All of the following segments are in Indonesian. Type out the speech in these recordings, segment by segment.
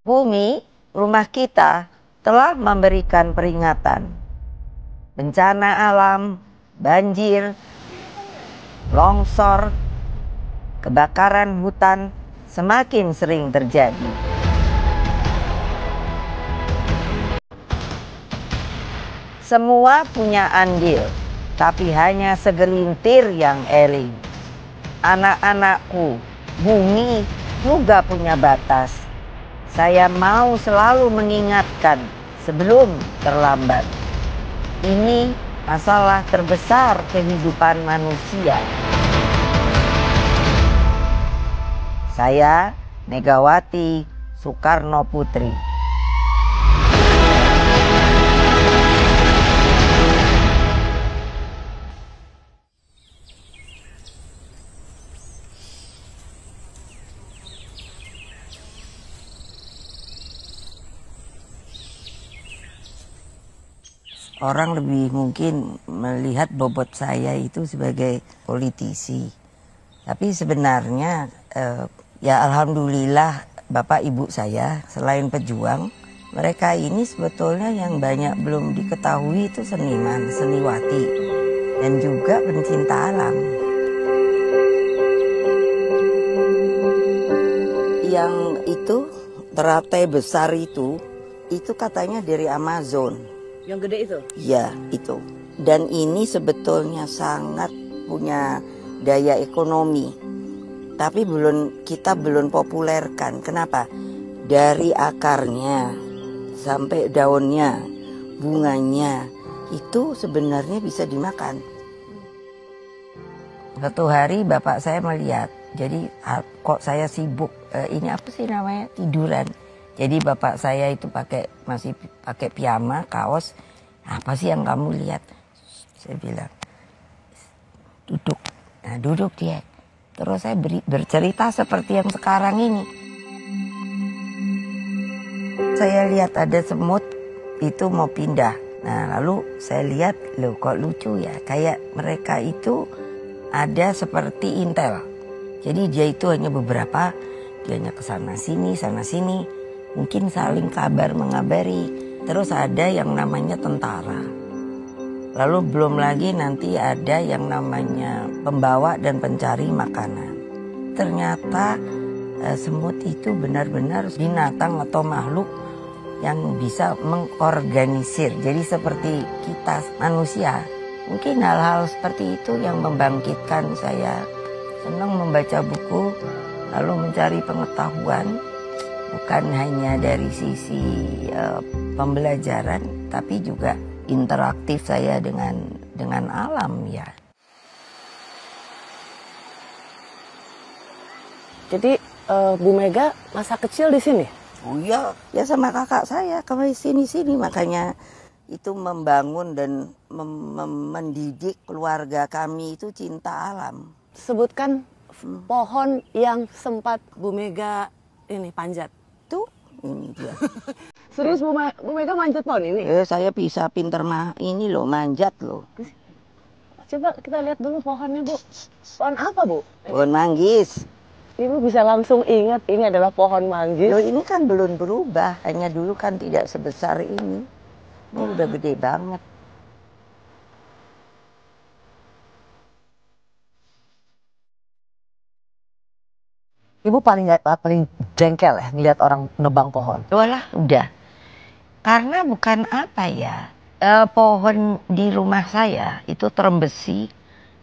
Bumi, rumah kita, telah memberikan peringatan. Bencana alam, banjir, longsor, kebakaran hutan semakin sering terjadi. Semua punya andil, tapi hanya segelintir yang eling. Anak-anakku, bumi juga punya batas. Saya mau selalu mengingatkan sebelum terlambat. Ini masalah terbesar kehidupan manusia. Saya Megawati Soekarno Putri. Orang lebih mungkin melihat bobot saya itu sebagai politisi. Tapi sebenarnya ya alhamdulillah Bapak Ibu saya selain pejuang, mereka ini sebetulnya yang banyak belum diketahui itu seniman, seniwati, dan juga pencinta alam. Yang itu teratai besar itu katanya dari Amazon. Yang gede itu? Ya, itu. Dan ini sebetulnya sangat punya daya ekonomi. Tapi kita belum populerkan. Kenapa? Dari akarnya sampai daunnya, bunganya, itu sebenarnya bisa dimakan. Satu hari bapak saya melihat, jadi kok saya sibuk, ini apa sih namanya, tiduran. Jadi bapak saya itu masih pakai piyama, kaos. Apa sih yang kamu lihat? Saya bilang, duduk. Nah, duduk dia. Terus saya bercerita seperti yang sekarang ini. Saya lihat ada semut itu mau pindah. Nah, lalu saya lihat, loh kok lucu ya. Kayak mereka itu ada seperti intel. Jadi dia itu hanya beberapa, dia hanya kesana sini, sana sini. Mungkin saling kabar mengabari. Terus ada yang namanya tentara. Lalu belum lagi nanti ada yang namanya pembawa dan pencari makanan. Ternyata semut itu benar-benar binatang atau makhluk yang bisa mengorganisir. Jadi seperti kita manusia. Mungkin hal-hal seperti itu yang membangkitkan saya. Senang membaca buku, lalu mencari pengetahuan. Bukan hanya dari sisi pembelajaran, tapi juga interaktif saya dengan alam ya. Jadi Bu Mega masa kecil di sini? Oh iya, ya sama kakak saya kami sini-sini, makanya itu membangun dan mendidik keluarga kami itu cinta alam. Sebutkan pohon yang sempat Bu Mega ini panjat. Tuh, ini dia. Serius Bu Mega manjat pohon ini? Saya bisa pinter ini loh, manjat loh. Coba kita lihat dulu pohonnya, Bu. Pohon apa, Bu? Pohon manggis. Ibu bisa langsung ingat ini adalah pohon manggis. Loh, ini kan belum berubah, hanya dulu kan tidak sebesar ini. Ini udah gede banget. Ibu paling jengkel ya ngelihat orang nebang pohon. Walah, udah. Karena bukan apa ya, pohon di rumah saya itu terem besi,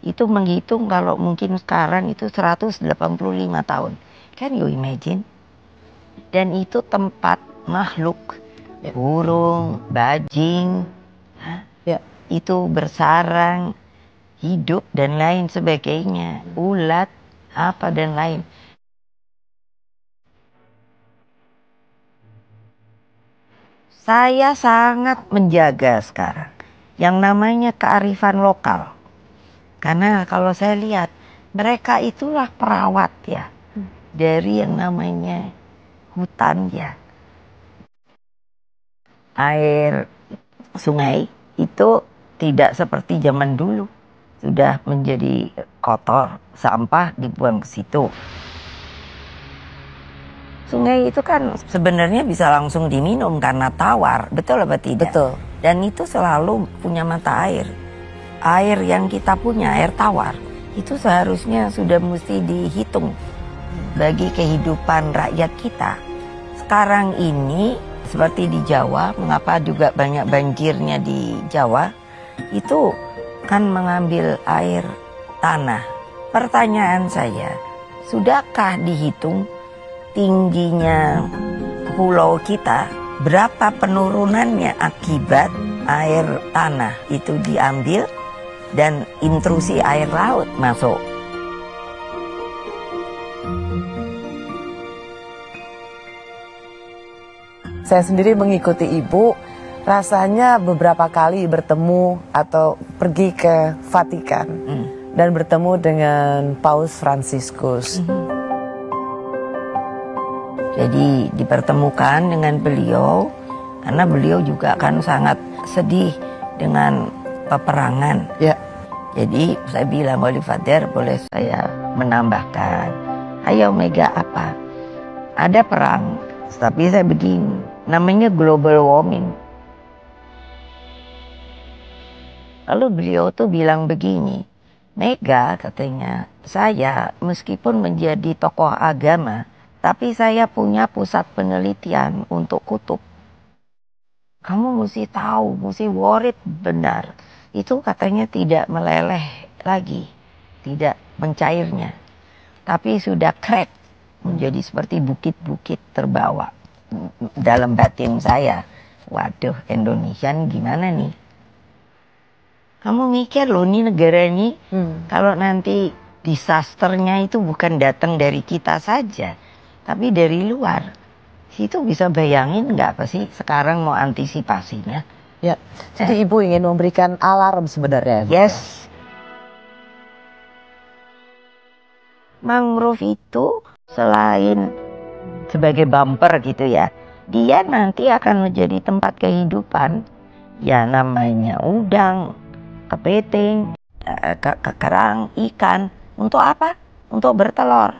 itu menghitung kalau mungkin sekarang itu 185 tahun. Can you imagine? Dan itu tempat makhluk, burung, bajing, itu bersarang, hidup dan lain sebagainya, ulat, apa dan lain. Saya sangat menjaga sekarang yang namanya kearifan lokal. Karena kalau saya lihat, mereka itulah perawat ya dari yang namanya hutan ya. Air sungai itu tidak seperti zaman dulu. Sudah menjadi kotor, sampah dibuang ke situ. Sungai itu kan sebenarnya bisa langsung diminum karena tawar, betul apa tidak? Betul. Dan itu selalu punya mata air. Air yang kita punya, air tawar, itu seharusnya sudah mesti dihitung bagi kehidupan rakyat kita. Sekarang ini seperti di Jawa, mengapa juga banyak banjirnya di Jawa, itu kan mengambil air tanah. Pertanyaan saya, sudahkah dihitung tingginya pulau kita, berapa penurunannya akibat air tanah itu diambil dan intrusi air laut masuk? Saya sendiri mengikuti Ibu, rasanya beberapa kali bertemu atau pergi ke Vatikan dan bertemu dengan Paus Fransiskus. Jadi dipertemukan dengan beliau karena beliau juga kan sangat sedih dengan peperangan. Ya. Jadi saya bilang, Holy Father, boleh saya menambahkan, ayo Mega, apa? Ada perang, tapi saya begini, namanya global warming. Lalu beliau tuh bilang begini, Mega, katanya, saya meskipun menjadi tokoh agama, tapi saya punya pusat penelitian untuk kutub. Kamu mesti tahu, mesti worried benar. Itu katanya tidak meleleh lagi, tidak mencairnya. Tapi sudah crack, menjadi seperti bukit-bukit terbawa. Dalam batin saya, waduh, Indonesia gimana nih? Kamu mikir loh, nih negara ini, kalau nanti disasternya itu bukan datang dari kita saja, tapi dari luar. Itu bisa bayangin nggak apa sih sekarang mau antisipasinya? Ya, jadi Ibu ingin memberikan alarm sebenarnya. Yes. Mangrove itu selain sebagai bumper gitu ya, dia nanti akan menjadi tempat kehidupan. Ya namanya udang, kepiting, kerang, ikan. Untuk apa? Untuk bertelur.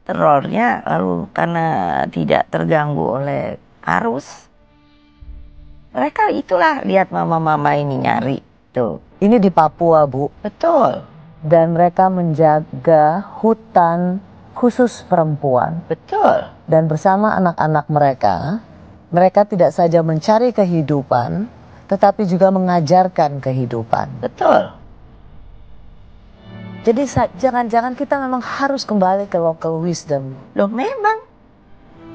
Telurnya lalu karena tidak terganggu oleh arus, mereka itulah, lihat mama-mama ini nyari tuh. Ini di Papua, Bu. Betul. Dan mereka menjaga hutan khusus perempuan. Betul. Dan bersama anak-anak mereka tidak saja mencari kehidupan, tetapi juga mengajarkan kehidupan. Betul. Jadi jangan-jangan kita memang harus kembali ke local wisdom. Loh memang.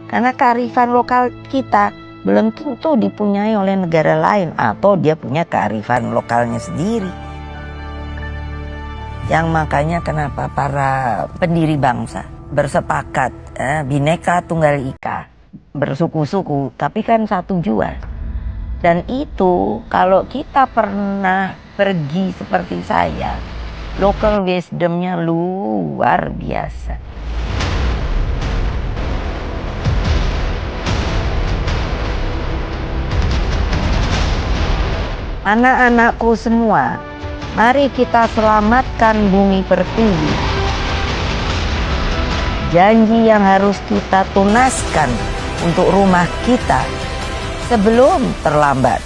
Karena kearifan lokal kita belum tentu dipunyai oleh negara lain, atau dia punya kearifan lokalnya sendiri. Yang makanya kenapa para pendiri bangsa bersepakat Bhinneka Tunggal Ika, bersuku-suku tapi kan satu jua. Dan itu kalau kita pernah pergi seperti saya, local wisdomnya luar biasa. Anak-anakku semua, mari kita selamatkan bumi pertiwi. Janji yang harus kita tunaskan untuk rumah kita sebelum terlambat.